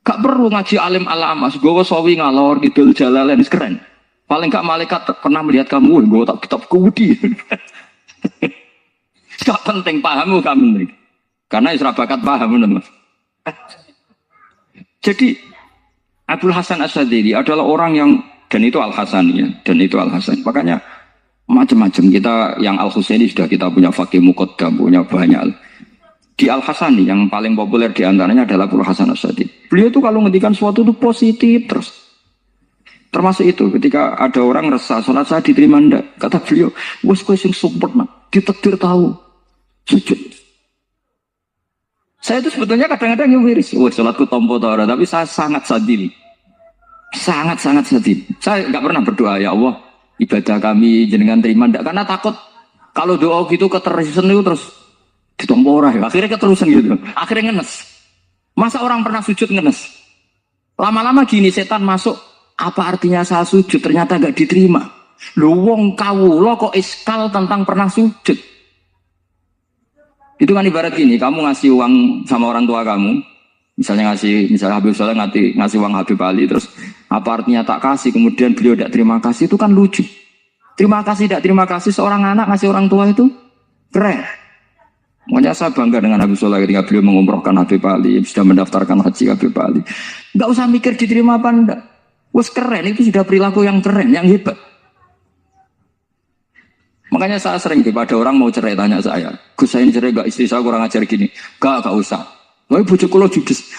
Gak perlu ngaji alim alamas, gowo sawi ngalor ngidul jalalain keren. Paling gak malaikat pernah melihat kamu, gowo tak kitab kudi. Gak penting pahamu kamu nih. Karena isra bakat paham teman. Jadi Abdul Hasan Asyadili adalah orang yang dan itu Al Hasani ya, dan itu Al Hasan. Makanya macam-macam kita yang Al Husaini sudah kita punya fakih muqaddam, punya banyak. Di Al Hasani yang paling populer diantaranya adalah Abdul Hasan Asyadili. Beliau itu kalau ngendikan sesuatu itu positif terus. Termasuk itu ketika ada orang resah sholat saya diterima ndak, kata beliau, wes kowe sing sempurna, ditakdir tahu sujud. Saya itu sebetulnya kadang-kadang yang miris, wes sholatku tompo tora, tapi saya sangat sadili, sangat sadil. Saya nggak pernah berdoa ya Allah ibadah kami jenengan terima ndak, karena takut kalau doa gitu keterusan itu terus ditompo ora, akhirnya keterusan gitu, akhirnya ngenes. Masa orang pernah sujud ngenes? Lama-lama gini setan masuk. Apa artinya saya sujud ternyata gak diterima? Lu wong kawula kok iskal tentang pernah sujud. Itu kan ibarat gini, kamu ngasih uang sama orang tua kamu, misalnya Habib Soleh ngasih uang Habib Ali, terus apa artinya tak kasih, kemudian beliau tidak terima kasih, itu kan lucu. Terima kasih tidak terima kasih seorang anak ngasih orang tua itu keren. Makanya saya bangga dengan Habib Soleh ketika beliau mengumrohkan Habib Ali, sudah mendaftarkan haji Habib Ali. Gak usah mikir diterima apa enggak. Wes keren, itu sudah perilaku yang keren, yang hebat. Makanya saya sering pada orang mau cerai tanya saya, Gus saya ini cerai gak, istri saya kurang ajar gini. Gak usah. Tapi bojo kula judes.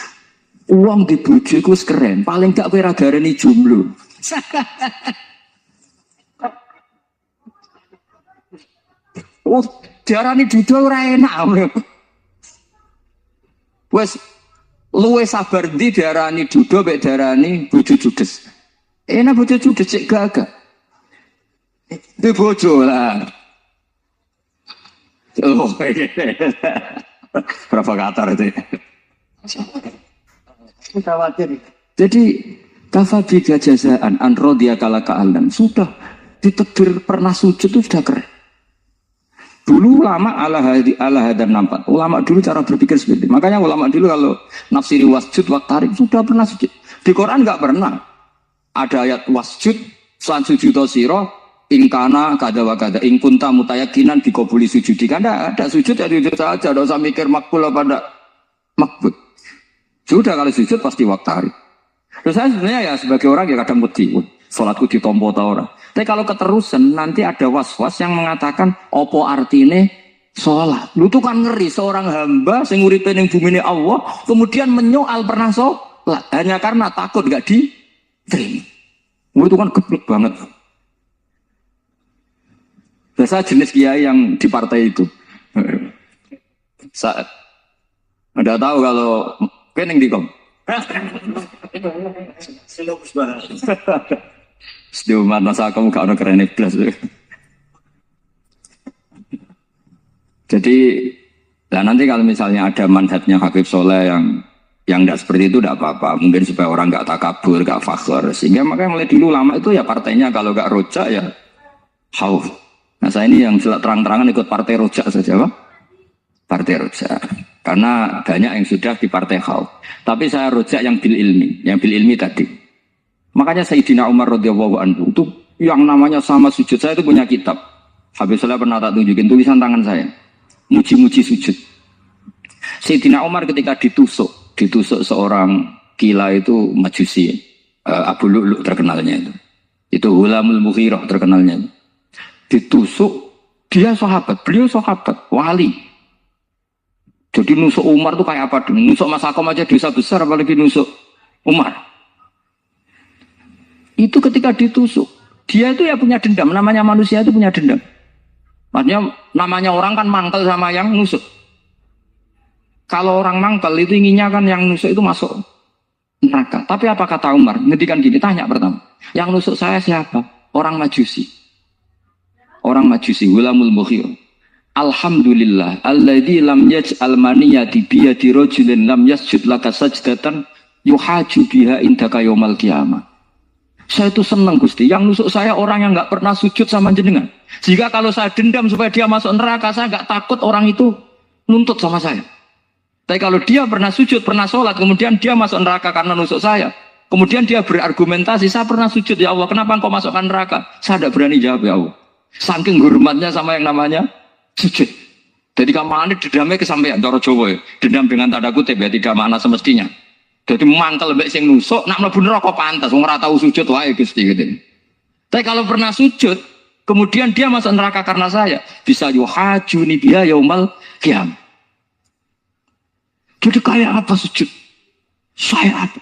Uang di bojo itu keren, paling gak kowe ra darani jomblo. Oh, diarani duda ora enak. Wes luwe sabar ndi diarani duda mek diarani bojo judes. Enak bojo judes cek gagak. Di bojo lah. Oh, provokator itu. Jadi kafabika jazaan an radiyaka laka ahlan. Sudah ditakdir pernah sujud itu sudah keren. Dulu ulama ala hadan nampak. Ulama dulu cara berpikir seperti itu. Makanya ulama dulu kalau nafsiri wasjud waktarik sudah pernah sujud. Di Quran enggak pernah. Ada ayat wasjud lan sujudo sira ingkana kada wa kada ing kunta mutayakinan dikabuli sujudi. Kan ada sujud ya sujud saja, enggak usah mikir makbul apa enggak makbul. Sudah kalau sujud pasti waktarik. Terus saya sebenarnya ya sebagai orang ya kadang wedi, salatku ditampa ta ora. Tapi kalau keterusan nanti ada was-was yang mengatakan opo artine sholat. Lu tuh kan ngeri seorang hamba sing uripe ning bumine Allah kemudian menyoal pernah sholat hanya karena takut gak diterima. Itu kan geblek banget. Biasa jenis kiai yang di partai itu. Saat Anda tahu kalau kening di kom. Silopus banget. Sediumat masa kamu gak ada keren iblis. Jadi, nah nanti kalau misalnya ada manhajnya Habib Soleh yang tidak seperti itu tidak apa-apa. Mungkin supaya orang gak takabur, gak fakhr. Sehingga makanya mulai dulu lama itu ya partainya kalau gak rojak ya hauf. Nah saya ini yang terang-terangan ikut partai rojak saja, Pak. Partai rojak. Karena banyak yang sudah di partai hauf. Tapi saya rojak yang bil ilmi tadi. Makanya Sayyidina Umar radhiyallahu anhu itu yang namanya sama sujud, saya itu punya kitab. Habis saya pernah tak tunjukin tulisan tangan saya. Muji-muji sujud. Sayyidina Umar ketika ditusuk seorang gila itu Majusi. Abu Lu'lu' terkenalnya itu. Itu Hulamul Mughirah terkenalnya itu. Ditusuk, dia sahabat, beliau sahabat, wali. Jadi nusuk Umar itu kayak apa? Nusuk Mas Akom aja dosa besar, apalagi nusuk Umar. Itu ketika ditusuk, dia itu ya punya dendam. Namanya manusia itu punya dendam. Maksudnya namanya orang kan mangkel sama yang nusuk. Kalau orang mangkel itu inginnya kan yang nusuk itu masuk neraka. Tapi apa kata Umar? Ngedikan gini, tanya pertama. Yang nusuk saya siapa? Orang Majusi. Orang Majusi, Gulamul Mughir. Alhamdulillah, alladzi lam yaj'al maniyati biyadi rajulin lam yasjud laka sajdatan yuhaju biha indaka yaumal qiyamah. Saya itu senang Gusti, yang nusuk saya orang yang nggak pernah sujud sama jenengan. Jika kalau saya dendam supaya dia masuk neraka, saya nggak takut orang itu nuntut sama saya. Tapi kalau dia pernah sujud, pernah sholat, kemudian dia masuk neraka karena nusuk saya, kemudian dia berargumentasi, saya pernah sujud ya Allah, kenapa engkau masukkan neraka? Saya tidak berani jawab ya Allah. Saking hormatnya sama yang namanya sujud. Jadi kamane dendamnya kesampaian cara Jawa ya. Dendam dengan tanda kutip ya, tidak makna semestinya. Jadi mangkel mbek sing nusuk nak mlebu neraka pantas wong ora tau sujud wae Gusti gitu. Tapi kalau pernah sujud, kemudian dia masuk neraka karena saya, bisa yuhajuni biha yaumal qiyamah. Jadi kayak apa sujud? Saya apa?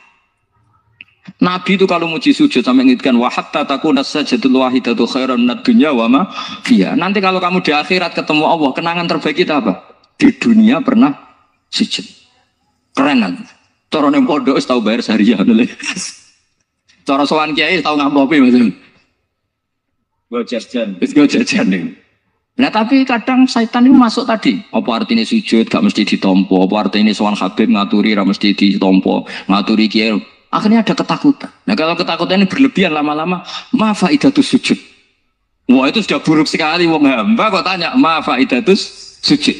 Nabi itu kalau muji sujud sampai ngitkan wa hatta takuna sajdatul wahidatu khairan minad dunya wa ma fiha. Nanti kalau kamu di akhirat ketemu Allah, kenangan terbaik kita apa? Di dunia pernah sujud. Keren kan? Cara ning pondok wis tau bayar syariah lho. Cara sowan kiai tau ngampopi maksudnya. Go jajan. Wis go jajan nih. Nah tapi kadang setan itu masuk tadi. Apa artinya sujud gak mesti ditompo, apa artinya sowan Habib ngaturi ra mesti ditompo, ngaturi kiai. Akhirnya ada ketakutan. Nah kalau ketakutan ini berlebihan lama-lama, ma faidatus sujud. Wah itu sudah buruk sekali wong hamba kok tanya ma faidatus sujud.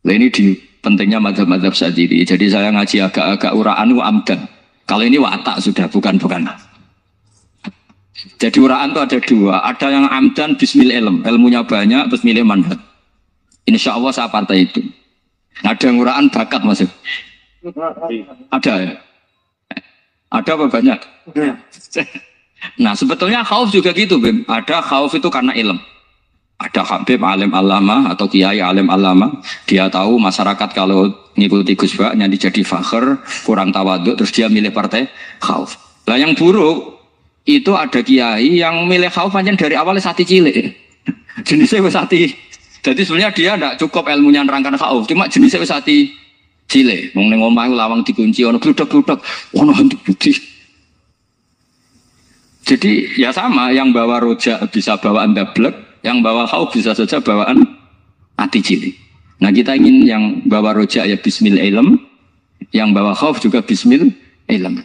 Nah ini di pentingnya mazhab-mazhab Syadzili. Jadi saya ngaji agak-agak uraan amdan. Kalau ini watak sudah bukan. Jadi uraan itu ada dua. Ada yang amdan bismil ilm, ilmunya banyak terus milih manhaj. Insya Allah saya partai itu. Ada yang uraan bakat masuk. Ada ya? Ada apa banyak? Nah sebetulnya khauf juga gitu Bim. Ada khauf itu karena ilm. Ada Habib alim alama atau kiai alim alama, dia tahu masyarakat kalau ngikuti Gus Bak jadi fakhr, kurang tawaduk, terus dia milih partai khauf. Lah yang buruk itu ada kiai yang milih khauf hanya dari awalnya sati cilik. Jenisnya sati. Jadi sebenarnya dia tidak cukup ilmunya nerangkan khauf, cuma jenisnya sati cilik. Wong ning omah lawang dikunci ono gludak-gludak, ono hantu putih. Jadi ya sama, yang bawa rojak bisa bawaan dablek, yang bawa khauf bisa saja bawaan hati cilik. Nah kita ingin yang bawa rojak ya bismil ilm, yang bawa khauf juga bismil ilm.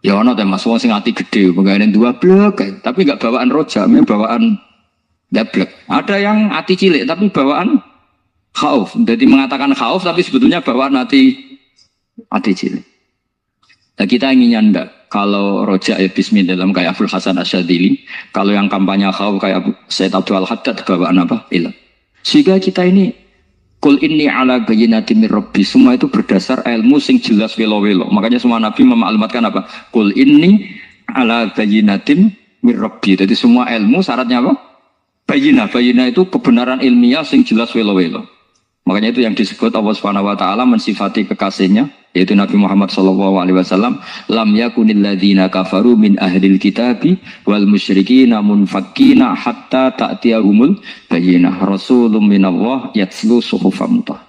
Ya ono teh Mas wong sing ati gede, pegawene dua blek, tapi enggak bawaan rojak, bawaan dablek. Ada yang hati cilik tapi bawaan khauf. Jadi mengatakan khauf tapi sebetulnya bawaan hati cilik. Nah kita inginnya ndak. Kalau rojak ya bismillah kayak Abdul Hasan Asyadzili, kalau yang kampanye khauf kayak Said Abdul Haddad bawaan apa? Ilm. Sehingga kita ini kul inni ala bayyinatin mir rabbi, semua itu berdasar ilmu sing jelas welo-welo. Makanya semua nabi memaklumatkan apa? Kul inni ala bayyinatin mir rabbi. Jadi semua ilmu syaratnya apa? Bayyinah itu kebenaran ilmiah sing jelas welo-welo. Makanya itu yang disebut Allah Subhanahu wa taala mensifati kekasihnya yaitu Nabi Muhammad sallallahu alaihi wasallam, lam yakunil ladzina kafaru min ahlil kitabi wal musyrikina munfakkina hatta ta'tiyahumul bayyinah rasulun minallah yatslu suhufam mutahharah.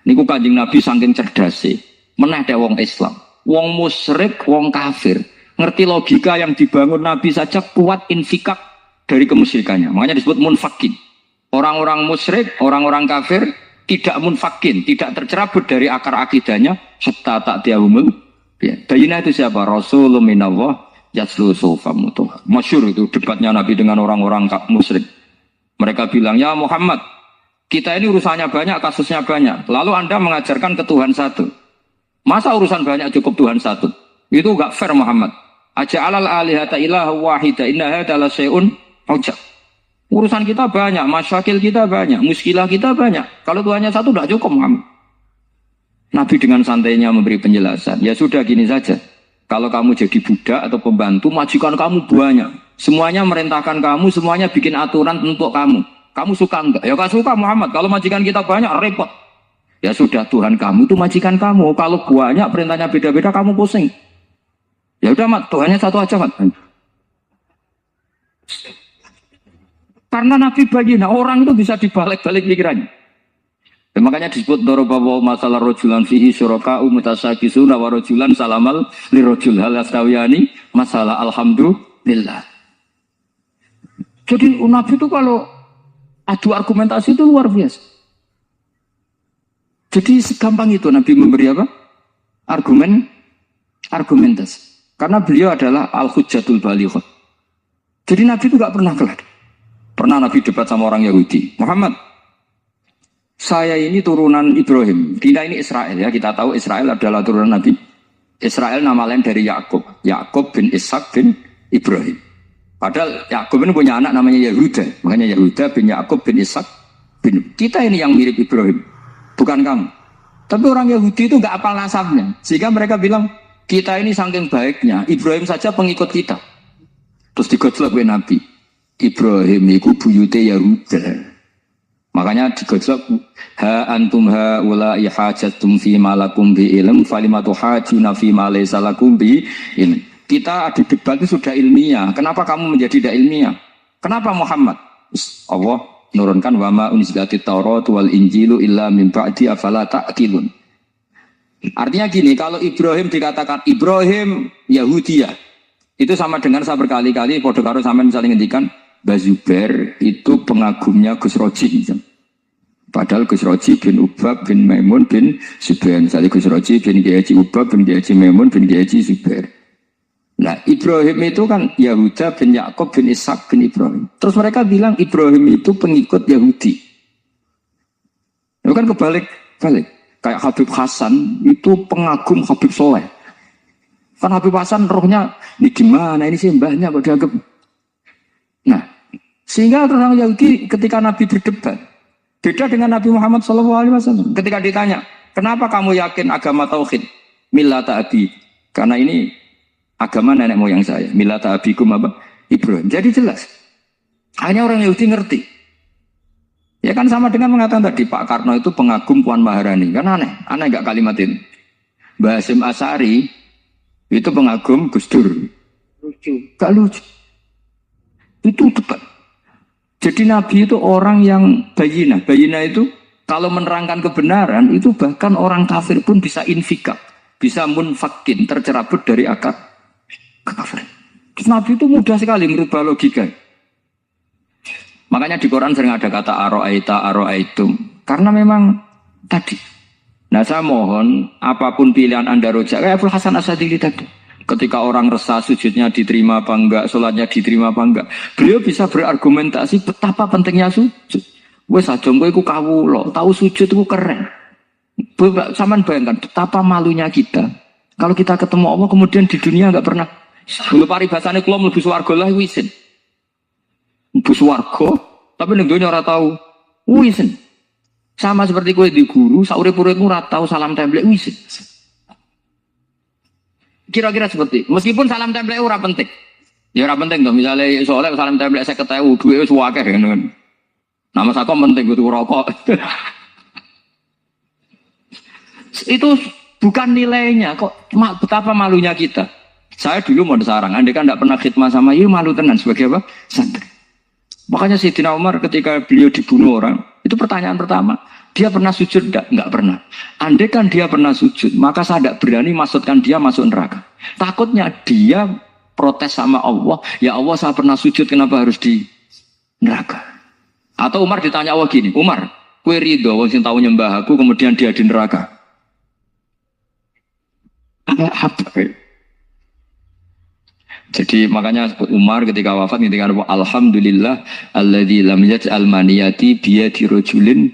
Niku Kanjeng Nabi saking cerdase, meneh teh wong Islam, wong musyrik, wong kafir, ngerti logika yang dibangun Nabi saja kuat infikak dari kemusyrikannya. Makanya disebut munfakin. Orang-orang musyrik, orang-orang kafir tidak munfakin, tidak tercerabut dari akar akidahnya hatta ta'tiyahumul bayyinah. Itu siapa? Rasulun minallah yatslu suhufam mutahharah. Masyhur itu debatnya Nabi dengan orang-orang musyrik. Mereka bilang, "Ya Muhammad, kita ini urusannya banyak, kasusnya banyak. Lalu Anda mengajarkan ke Tuhan satu. Masa urusan banyak cukup Tuhan satu? Itu enggak fair Muhammad. Aja'alal alihata ilaha wahida inna hadza la syai'un ujab." Urusan kita banyak, masyakil kita banyak, muskilah kita banyak. Kalau Tuhannya satu tidak cukup Muhammad. Nabi dengan santainya memberi penjelasan. Ya sudah gini saja. Kalau kamu jadi budak atau pembantu, majikan kamu banyak. Semuanya merintahkan kamu, semuanya bikin aturan untuk kamu. Kamu suka enggak? Ya kan suka Muhammad. Kalau majikan kita banyak repot. Ya sudah, Tuhan kamu itu majikan kamu. Kalau banyak perintahnya beda-beda kamu pusing. Ya udah Mat, Tuhannya satu aja Mat. Karena Nabi bayina, orang itu bisa dibalik-balik pikirannya. Ya, makanya disebut dorobawa masalah rojulan fihi syuraka'u mutasakisuna wa rojulan salamal lirojul hal astawiyani masalah alhamdulillah. Jadi Nabi itu kalau adu argumentasi itu luar biasa. Jadi segampang itu Nabi memberi apa? Argumentasi. Karena beliau adalah al-hujjatul balighah. Jadi Nabi itu gak pernah kalah. Pernah Nabi debat sama orang Yahudi. Muhammad, saya ini turunan Ibrahim. Kita ini Israel ya. Kita tahu Israel adalah turunan Nabi. Israel nama lain dari Yakub. Yakub bin Ishak bin Ibrahim. Padahal Yakub ini punya anak namanya Yahuda. Makanya Yahuda bin Yakub bin Ishak bin. Kita ini yang mirip Ibrahim, bukan kamu. Tapi orang Yahudi itu nggak apal nasabnya. Sehingga mereka bilang, kita ini saking baiknya, Ibrahim saja pengikut kita. Terus digojlok oleh Nabi. Ibrahim itu buyute Yahuda. Makanya digojlok, ha antum ha ulai hajatum fi malakum bi ilm falimatu hajuna fi ma laysa lakum bi ilm. Kita adu debat itu sudah ilmiah. Kenapa kamu menjadi tidak ilmiah? Kenapa Muhammad? Allah menurunkan wama unzilatit Taurat wal Injilu illa min ba'di afala ta'qilun. Artinya gini, kalau Ibrahim dikatakan Ibrahim Yahudiyah, itu sama dengan saya berkali-kali podo karo sampean misalnya ngendikan Bazubair itu pengagumnya Gus Roji. Padahal Gus Roji bin Ubab bin Maimun bin Zubair. Misalnya Gus Roji bin Kiai Haji Ubab bin Kiai Haji Maimun bin Kiai Haji Zubair. Nah Ibrahim itu kan Yahuda bin Yakub bin Ishak bin Ibrahim. Terus mereka bilang Ibrahim itu pengikut Yahudi. Itu kan kebalik. Kayak Habib Hasan itu pengagum Habib Soleh. Kan Habib Hasan rohnya ini gimana, ini sih mbahnya kok dianggap. Nah sehingga orang Yahudi ketika Nabi berdebat beda dengan Nabi Muhammad SAW. Ketika ditanya kenapa kamu yakin agama tauhid millata abi, karena ini agama nenek moyang saya. Millata abikum apa? Ibrahim. Jadi jelas. Hanya orang Yahudi ngerti. Ya kan sama dengan mengatakan tadi Pak Karno itu pengagum Puan Maharani. Kan aneh. Aneh enggak kalimat ini? Mbah Hasyim Asy'ari itu pengagum Gus Dur. Lucu. Enggak lucu. Itu debat. Jadi Nabi itu orang yang bayina. Bayina itu kalau menerangkan kebenaran itu bahkan orang kafir pun bisa infikak. Bisa munfakin, tercerabut dari akar kekafiran. Nabi itu mudah sekali merubah logika. Makanya di Quran sering ada kata aro'aitum. Karena memang tadi. Nah saya mohon apapun pilihan Anda rojak kayak Abdul Hasan Asadili tadi. Ketika orang resah sujudnya diterima apa enggak, sholatnya diterima apa enggak, beliau bisa berargumentasi betapa pentingnya sujud. Wes aja kowe iku kawula, tahu sujud itu keren. Saman bayangkan betapa malunya kita kalau kita ketemu Allah kemudian di dunia enggak pernah. Dulu paribasane kula mlebu swarga lah wisin. Mlebu swarga tapi ning donya ora tahu wisin. Sama seperti kowe di guru, sak urip-uripmu ora tahu salam templek wisin. Kira-kira seperti meskipun salam templek ora penting. Ya ora penting dong, misalnya soalnya salam templek 50.000 duwe wis akeh ngono. Nama saya penting butuh rokok. Itu bukan nilainya kok, betapa malunya kita. Saya dulu mau disarang, andai kan tidak pernah khidmah sama you, malu tenan sebagai apa? Santri. Makanya Sayyidina Umar ketika beliau dibunuh orang, itu pertanyaan pertama, dia pernah sujud enggak? Enggak pernah. Andai kan dia pernah sujud, maka saya tidak berani masukkan dia masuk neraka. Takutnya dia protes sama Allah, ya Allah saya pernah sujud, kenapa harus di neraka? Atau Umar ditanya Allah gini, Umar, kowe ridho wong sing tau nyembah aku kemudian dia di neraka? Apa? Jadi makanya Umar ketika wafat ngendikan alhamdulillah alladzi lam yaj'al maniyati biyadi rajulin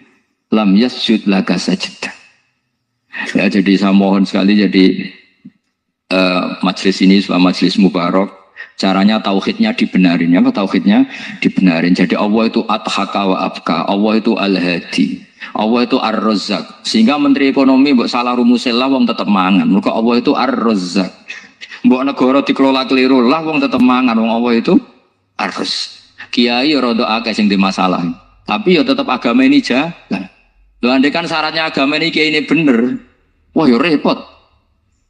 lam yasjud laka sajdah. Ya jadi saya mohon sekali jadi majelis ini sebuah majelis mubarak. Caranya tauhidnya dibenarin, apa tauhidnya dibenarin. Jadi Allah itu adhaka wa abka, Allah itu al-hadi, Allah itu ar-razzaq. Sehingga Menteri Ekonomi mbok salah rumusnya lah wong tetep mangan. Mergo Allah itu ar-razzaq. Mbok negara dikelola keliru lah wong tetep mangan, wong Allah itu ar-razzaq. Kiai rada akeh sing di masalah. Tapi ya tetap agama ini jalan. Loh andai kan syaratnya agama ini kayak ini bener, wah ya repot.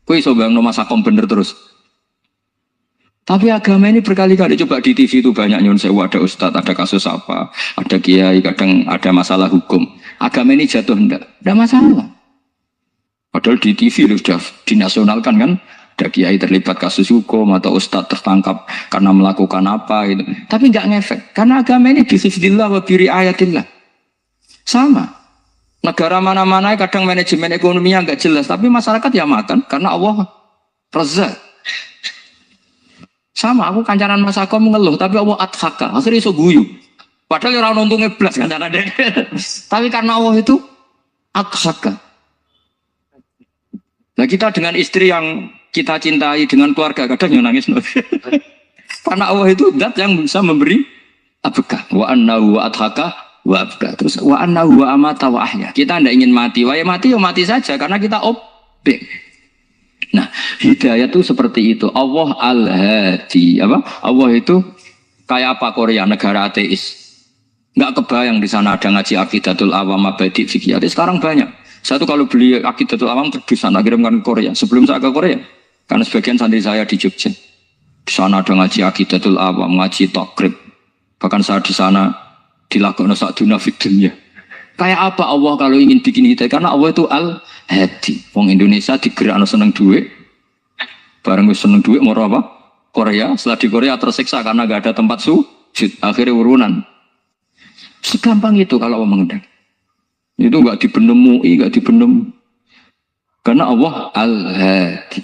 Kowe iso bayangno masakom bener terus. Tapi agama ini berkali-kali coba di TV itu banyak nyun sewu, ada ustadz, ada kasus apa, ada kiai, kadang ada masalah hukum. Agama ini jatuh enggak masalah. Padahal di TV sudah dinasionalkan kan, ada kiai terlibat kasus hukum atau ustadz tertangkap karena melakukan apa gitu. Tapi enggak ngefek karena agama ini bismillah wa biri ayatillah. Sama. Negara mana-mana kadang manajemen ekonominya enggak jelas, tapi masyarakat ya makan karena Allah Razzaq. Sama, aku kancanan Mas Ako mengeluh, tapi Allah adhaka, akhirnya iso guyu. Padahal orang untungnya belas kancanan deh. Tapi karena Allah itu adhaka. Nah kita dengan istri yang kita cintai, dengan keluarga, kadang yang nangis. Karena Allah itu zat yang bisa memberi abka. Wa annahu wa adhaka wa abka. Terus wa annahu wa amata wa ahya. Kita tidak ingin mati, ya mati saja, karena kita objek. Nah, hidayah itu seperti itu. Allah al-hadi, apa? Allah itu kayak apa Korea, negara ateis. Enggak kebayang di sana ada ngaji Aqidatul Awam, Abadi Fikih. Sekarang banyak. Satu kalau beli Aqidatul Awam ke sana kirimkan ke Korea. Sebelum saya ke Korea, karena sebagian santri saya di Jogja. Di sana ada ngaji Aqidatul Awam, ngaji Takrib. Bahkan saya di sana dilakukan sa'duna fid dunya. Kayak apa Allah kalau ingin bikin hidayah? Karena Allah itu al-hadi. Wong Indonesia digerakno seneng duit. Bareng seneng duit mau apa? Korea. Setelah di Korea tersiksa karena gak ada tempat sujud. Akhirnya urunan. Segampang itu kalau Allah mengundang. Itu gak dibenem MUI, gak dibenem. Karena Allah al-hadi.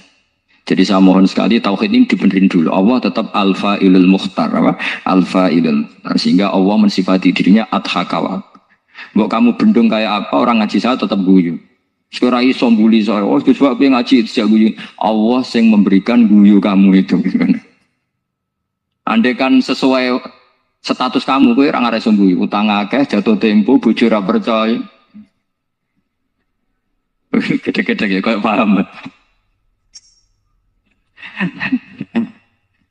Jadi saya mohon sekali tauhid ini dibenerin dulu. Allah tetap al-fa'ilul mukhtar. Al-fa'ilul mukhtar. Sehingga Allah mensifati dirinya adhakawa. Mbok kamu bendung kayak apa, orang ngaji saya tetap guyu. Sekarang iso mbuli saya, oh sebab yang ngaji itu saya guyu. Allah yang memberikan guyu kamu itu. Andai kan sesuai status kamu, kowe ora ngarep guyu. Utang akeh, jatuh tempo, bojo ora percaya. Gede-gede ya, kayak paham.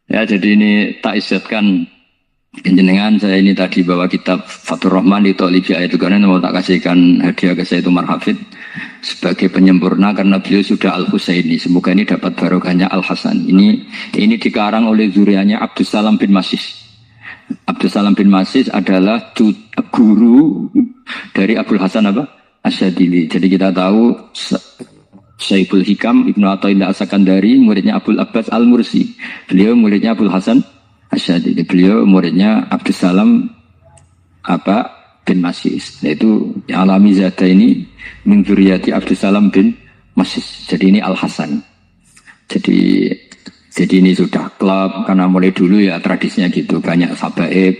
Ya jadi ini tak isyatkan jenengan saya ini tadi bawa kitab Fathur Rahman di Tolibi ayat karena mau tak kasihkan hadiah ke saya itu Marhafid sebagai penyempurna karena beliau sudah Al-Husaini. Semoga ini dapat barokahnya Al-Hasan. Ini dikarang oleh zurianya Abdus Salam bin Masis. Abdus Salam bin Masis adalah guru dari Abdul Hasan apa? Asyadili. Jadi kita tahu Syaibul Hikam Ibnu Athaillah As-Sakandari muridnya Abdul Abbas Al-Mursi. Beliau muridnya Abdul Hasan Asyadili. Beliau muridnya Abdus Salam bin Masis. Yaitu alami zada ini min dzurriyyati Abdus Salam bin Masis. Jadi ini Al-Hasan. Jadi ini sudah klub karena mulai dulu ya tradisinya gitu. Banyak sabaib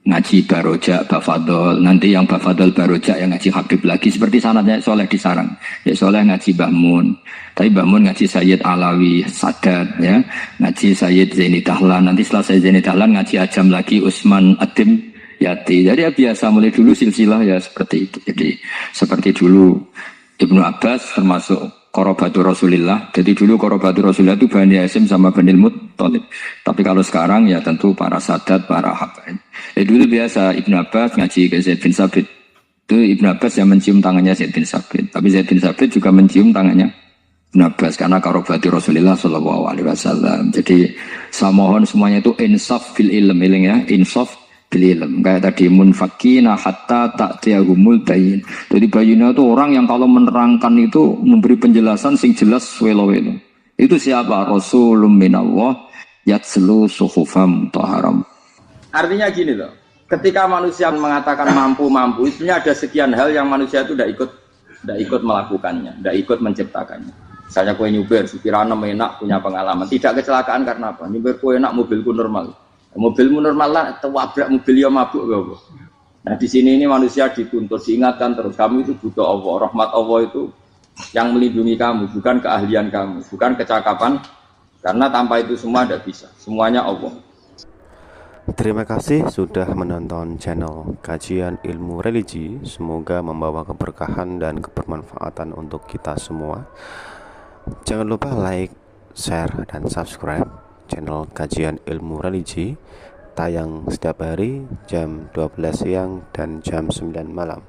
ngaji Barojak, Bafadol. Nanti yang Bafadol Barojak yang ngaji Habib lagi. Seperti sanadnya Soleh di Sarang. Ya Soleh ngaji Mbah Mun. Tapi Mbah Mun ngaji Sayyid Alawi Sadat ya. Ngaji Sayyid Zaini Dahlan. Nanti setelah Sayyid Zaini Dahlan ngaji Ajam lagi Usman Adim Yati. Jadi ya biasa mulai dulu silsilah ya seperti itu. Jadi seperti dulu Ibnu Abbas termasuk Qorobatul Rasulillah. Jadi dulu Qorobatul Rasulillah itu Bani Hasyim sama Bani Muttalib. Tapi kalau sekarang ya tentu para Sadat, para Habaib. Dulu biasa Ibnu Abbas ngaji ke Zaid bin Sabit. Itu Ibnu Abbas yang mencium tangannya Zaid bin Sabit. Tapi Zaid bin Sabit juga mencium tangannya Ibnu Abbas karena Qorobatul Rasulillah Shallallahu Alaihi Wasallam. Jadi saya mohon semuanya itu insaf bil ilm ya, insaf ilm. Kayak tadi munfakina hatta ta'tiyahumul bayin. Jadi bayinnya itu orang yang kalau menerangkan itu memberi penjelasan sing jelas welo-welo. Itu siapa? Rasulun minallah yatslu suhufam taharam. Artinya gini loh. Ketika manusia mengatakan mampu-mampu, sebenarnya ada sekian hal yang manusia itu tidak ikut melakukannya, tidak ikut menciptakannya. Misalnya kue nyuber, supirana enak punya pengalaman. Tidak kecelakaan karena apa? Nyuber kue enak, mobilku normal. Mobilmu normal lah, tabrak mobil yang mabuk gak. Nah di sini ini manusia dituntut, diingatkan terus kamu itu butuh Allah, rahmat Allah itu yang melindungi kamu, bukan keahlian kamu, bukan kecakapan, karena tanpa itu semua tidak bisa, semuanya Allah. Terima kasih sudah menonton channel Kajian Ilmu Religi. Semoga membawa keberkahan dan kebermanfaatan untuk kita semua. Jangan lupa like, share, dan subscribe channel Kajian Ilmu Religi tayang setiap hari jam 12 siang dan jam 9 malam.